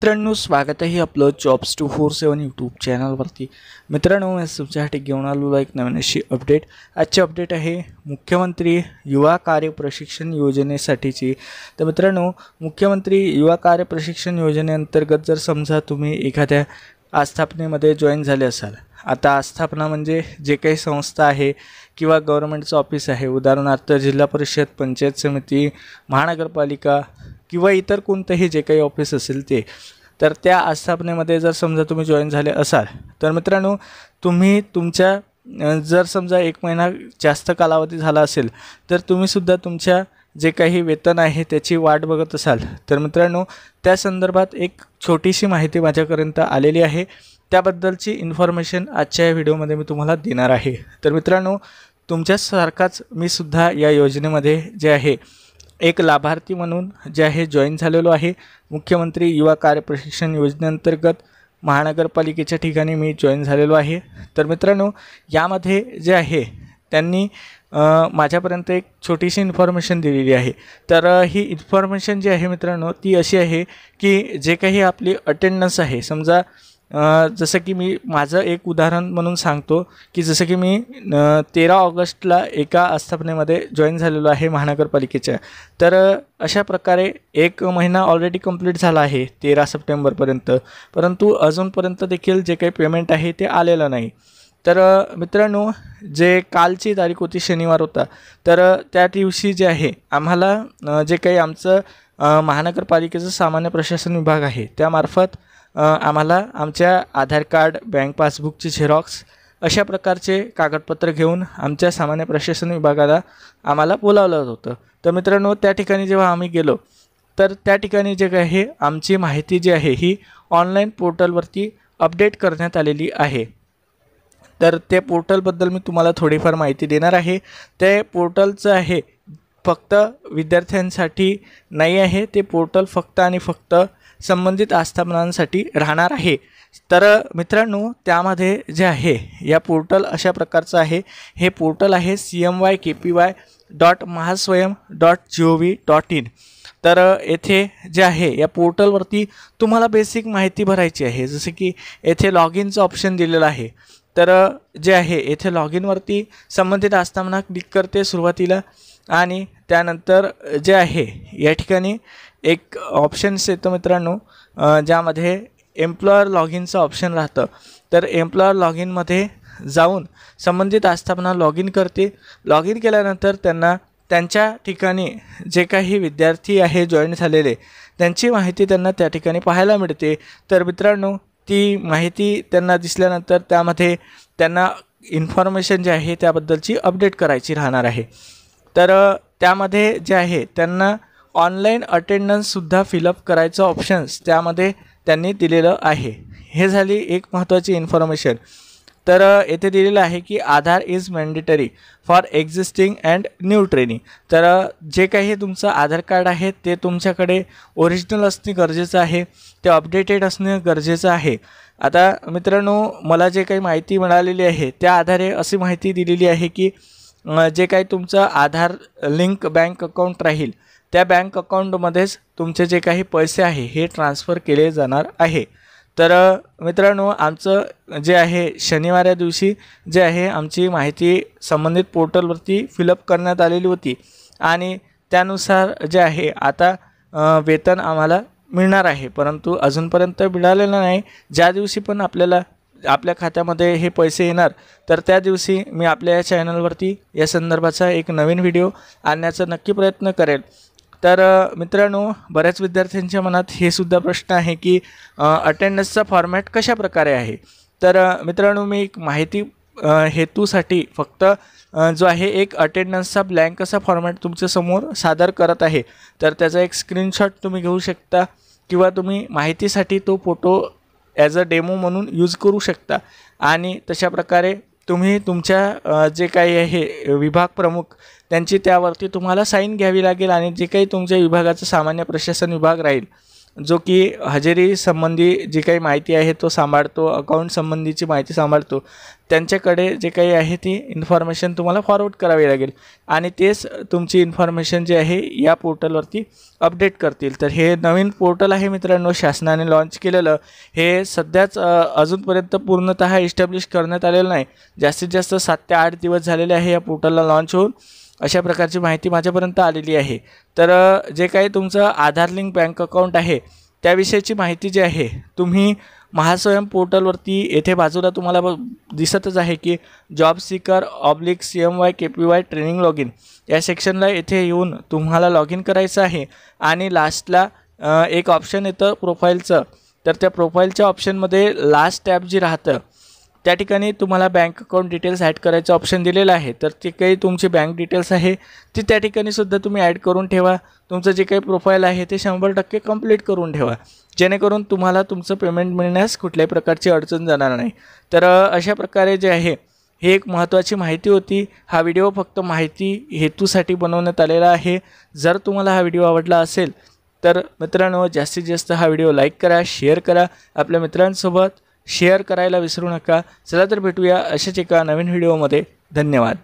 मित्रांनो, स्वागत आहे आपलं जॉब्स 247 यूट्यूब चॅनलवरती। मित्रांनो, मी तुमच्यासाठी घेऊन आलेलो एक नवीन अशी अपडेट। आजची अपडेट आहे मुख्यमंत्री युवा कार्य प्रशिक्षण योजनेसाठीची। तर मित्रांनो, मुख्यमंत्री युवा कार्य प्रशिक्षण योजनेअंतर्गत जर समजा तुम्ही एखाद्या आस्थापनेमध्ये जॉईन झाले असाल। आता आस्थापना म्हणजे जे काही संस्था आहे किंवा गव्हर्नमेंटचं ऑफिस आहे, उदाहरणार्थ जिल्हा परिषद, पंचायत समिती, महानगरपालिका किंवा इतर कोणतेही जे काही ऑफिस असेल ते, तर त्या आस्थापनेमध्ये जर समजा तुम्ही जॉईन झाले असाल तर मित्रांनो, तुम्ही तुमच्या जर समजा 1 महिना जास्त कालावधी झाला असेल तर तुम्हीसुद्धा तुमच्या जे काही वेतन आहे त्याची वाट बघत असाल तर मित्रांनो, त्या संदर्भात एक छोटीशी माहिती माझ्यापर्यंत आलेली आहे। त्याबद्दलची इन्फॉर्मेशन आजच्या या व्हिडिओमध्ये मी तुम्हाला देणार आहे। तर मित्रांनो, तुमच्यासारखाच मी सुद्धा या योजनेमध्ये जे आहे एक लाभार्थी म्हणून जे आहे जॉईन झालेलो आहे। मुख्यमंत्री युवा कार्य प्रशिक्षण योजनेअंतर्गत महानगरपालिकेच्या ठिकाणी मी जॉईन झालेलो आहे। तर मित्रांनो, यामध्ये जे आहे त्यांनी माझ्यापर्यंत एक छोटीशी इन्फॉर्मेशन दिलेली आहे। तर ही इन्फॉर्मेशन जी आहे मित्रांनो, ती अशी आहे की जे काही आपली अटेंडन्स आहे, समजा जसं की मी माझं एक उदाहरण म्हणून सांगतो की जसं की मी 13 ऑगस्टला एका आस्थापनेमध्ये जॉईन झालेलो आहे महानगरपालिकेच्या। तर अशा प्रकारे 1 महिना ऑलरेडी कंप्लीट झाला आहे 13 सप्टेंबरपर्यंत, परंतु अजूनपर्यंत देखील जे काही पेमेंट आहे ते आलेलं नाही। तर मित्रांनो, जे कालची तारीख होती, शनिवार होता, तर त्या दिवशी जे आहे आम्हाला जे काही आमचं महानगरपालिकेचं सामान्य प्रशासन विभाग आहे त्यामार्फत आम्हाला आमच्या आधार कार्ड, बँक पासबुकची झेरॉक्स अशा प्रकारचे कागदपत्र घेऊन आमच्या सामान्य प्रशासन विभागाला आम्हाला बोलावलं होतं। तर मित्रांनो, त्या ठिकाणी जेव्हा आम्ही गेलो तर त्या ठिकाणी जे आहे आमची माहिती जी आहे ही ऑनलाईन पोर्टलवरती अपडेट करण्यात आलेली आहे। तर ते पोर्टलबद्दल मी तुम्हाला थोडीफार माहिती देणार आहे। ते पोर्टलचं आहे फक्त विद्यार्थ्यांसाठी नाही आहे, ते पोर्टल फक्त आणि फक्त संबंधित आस्थापनांसाठी राहणार आहे। तर मित्रांनो, त्यामध्ये जे आहे या पोर्टल अशा प्रकारचं आहे। हे पोर्टल आहे cmykpy.mahaswayam.gov.in। तर येथे जे आहे या पोर्टलवरती तुम्हाला बेसिक माहिती भरायची आहे, जसे की येथे लॉग इनचं ऑप्शन दिलेलं आहे। तर जे आहे येथे लॉग इनवरती संबंधित आस्थापना क्लिक करते सुरुवातीला, आणि त्यानंतर जे आहे या ठिकाणी एक ऑप्शन्स येतं मित्रांनो, ज्यामध्ये एम्प्लॉयर लॉग इनचं ऑप्शन राहतं। तर एम्प्लॉयर लॉग इनमध्ये जाऊन संबंधित आस्थापना लॉग इन करते। लॉग इन केल्यानंतर त्यांना त्यांच्या ठिकाणी जे काही विद्यार्थी आहे जॉईन झालेले, त्यांची माहिती त्यांना त्या ठिकाणी पाहायला मिळते। तर मित्रांनो, ती माहिती त्यांना दिसल्यानंतर त्यामध्ये त्यांना इन्फॉर्मेशन जी आहे त्याबद्दलची अपडेट करायची राहणार आहे। तर त्यामध्ये जे आहे त्यांना ऑनलाईन अटेंडन्ससुद्धा फिलअप करायचं ऑप्शन्स त्यामध्ये त्यांनी दिलेलं आहे। हे झाली एक महत्त्वाची इन्फॉर्मेशन। तर येथे दिलेलं आहे की Aadhaar is mandatory for existing and new training. तर जे काही तुमचं आधार कार्ड आहे ते तुमच्याकडे ओरिजिनल असणे गरजेचं आहे, ते अपडेटेड असणे गरजेचं आहे। आता मित्रांनो, मला जे काही माहिती मिळालेली आहे त्या आधारे अशी माहिती दिलेली आहे की जे काही तुमचं आधार लिंक बँक अकाउंट राहील त्या बँक अकाउंटमध्येच तुमचे जे काही पैसे आहे हे ट्रान्सफर केले जाणार आहे। तर मित्रांनो, आमचं जे आहे शनिवार दिवशी जे आहे आमची माहिती संबंधित पोर्टलवरती फिलअप करण्यात आलेली होती, आणि त्यानुसार जे आहे आता वेतन आम्हाला मिळणार आहे, परंतु अजूनपर्यंत मिळालेलं नाही। ज्या दिवशी पण आपल्याला आपल्या खात्यामध्ये हे पैसे येणार तर त्या दिवशी मी आपल्या या चॅनलवरती या संदर्भाचा एक नवीन व्हिडिओ आणण्याचा नक्की प्रयत्न करेल। तर मित्रांनो, बऱ्याच विद्यार्थ्यांच्या मनात हे सुद्धा प्रश्न आहे की अटेंडन्सचा फॉर्मॅट कशा प्रकारे आहे। तर मित्रांनो, मी एक माहिती हेतूसाठी फक्त जो आहे एक अटेंडन्सचा ब्लँक असा फॉर्मॅट तुमच्यासमोर सादर करत आहे। तर त्याचा एक स्क्रीनशॉट तुम्ही घेऊ शकता किंवा तुम्ही माहितीसाठी तो फोटो ॲज अ डेमो म्हणून यूज करू शकता, आणि तशा प्रकारे तुम्ही तुमच्या जे काही आहे विभाग प्रमुख त्यांची त्यावरती तुम्हाला साईन घ्यावी लागेल, आणि जे काही तुमच्या विभागाचं सामान्य प्रशासन विभाग राहील जो की हजेरी संबंधी जी काही माहिती आहे तो सांभाळतो, अकाउंट संबंधीची माहिती सांभाळतो, त्यांच्याकडे जे काही आहे ती इन्फॉर्मेशन तुम्हाला फॉरवर्ड करावी लागेल आणि तेच तुमची इन्फॉर्मेशन जी आहे या पोर्टलवरती अपडेट करतील। तर हे नवीन पोर्टल आहे मित्रांनो, शासनाने लॉन्च केलेलं। हे सध्याच अजूनपर्यंत पूर्णतः इस्टॅब्लिश करण्यात आलेलं नाही, जास्तीत जास्त 7 ते 8 दिवस झालेले आहे या पोर्टलला लॉन्च होऊन। अशा प्रकारची माहिती माझ्यापर्यंत आलेली आहे। तर जे काही तुमचं आधार लिंक बँक अकाउंट आहे त्याविषयीची माहिती जी आहे तुम्ही महास्वयं पोर्टलवरती येथे बाजूला तुम्हाला दिसतच आहे की job seeker /CMY KPY training log in या सेक्शनला येथे येऊन तुम्हाला लॉग इन करायचं आहे आणि लास्टला एक ऑप्शन येतं प्रोफाईलचं। तर त्या प्रोफाईलच्या ऑप्शनमध्ये लास्ट टॅब जी राहतं त्या ठिकाणी तुम्हाला बँक अकाउंट डिटेल्स ॲड करायचं ऑप्शन दिलेलं आहे। तर ते काही तुमची बँक डिटेल्स आहे ती त्या ठिकाणी सुद्धा तुम्ही ॲड करून ठेवा। तुमचं जे काही प्रोफाईल आहे ते 100% कंप्लीट करून ठेवा, जेणेकरून तुम्हाला तुमचं पेमेंट मिळण्यास कुठल्याही प्रकारची अडचण जाणार नाही। तर अशा प्रकारे जे आहे ही एक महत्त्वाची माहिती होती। हा व्हिडिओ फक्त माहिती हेतूसाठी बनवण्यात आलेला आहे। जर तुम्हाला हा व्हिडिओ आवडला असेल तर मित्रांनो जास्तीत जास्त हा व्हिडिओ लाईक करा, शेअर करा, आपल्या मित्रांसोबत शेअर करायला विसरू नका। चला तर भेटूया अशाच एका नवीन व्हिडिओमध्ये। धन्यवाद।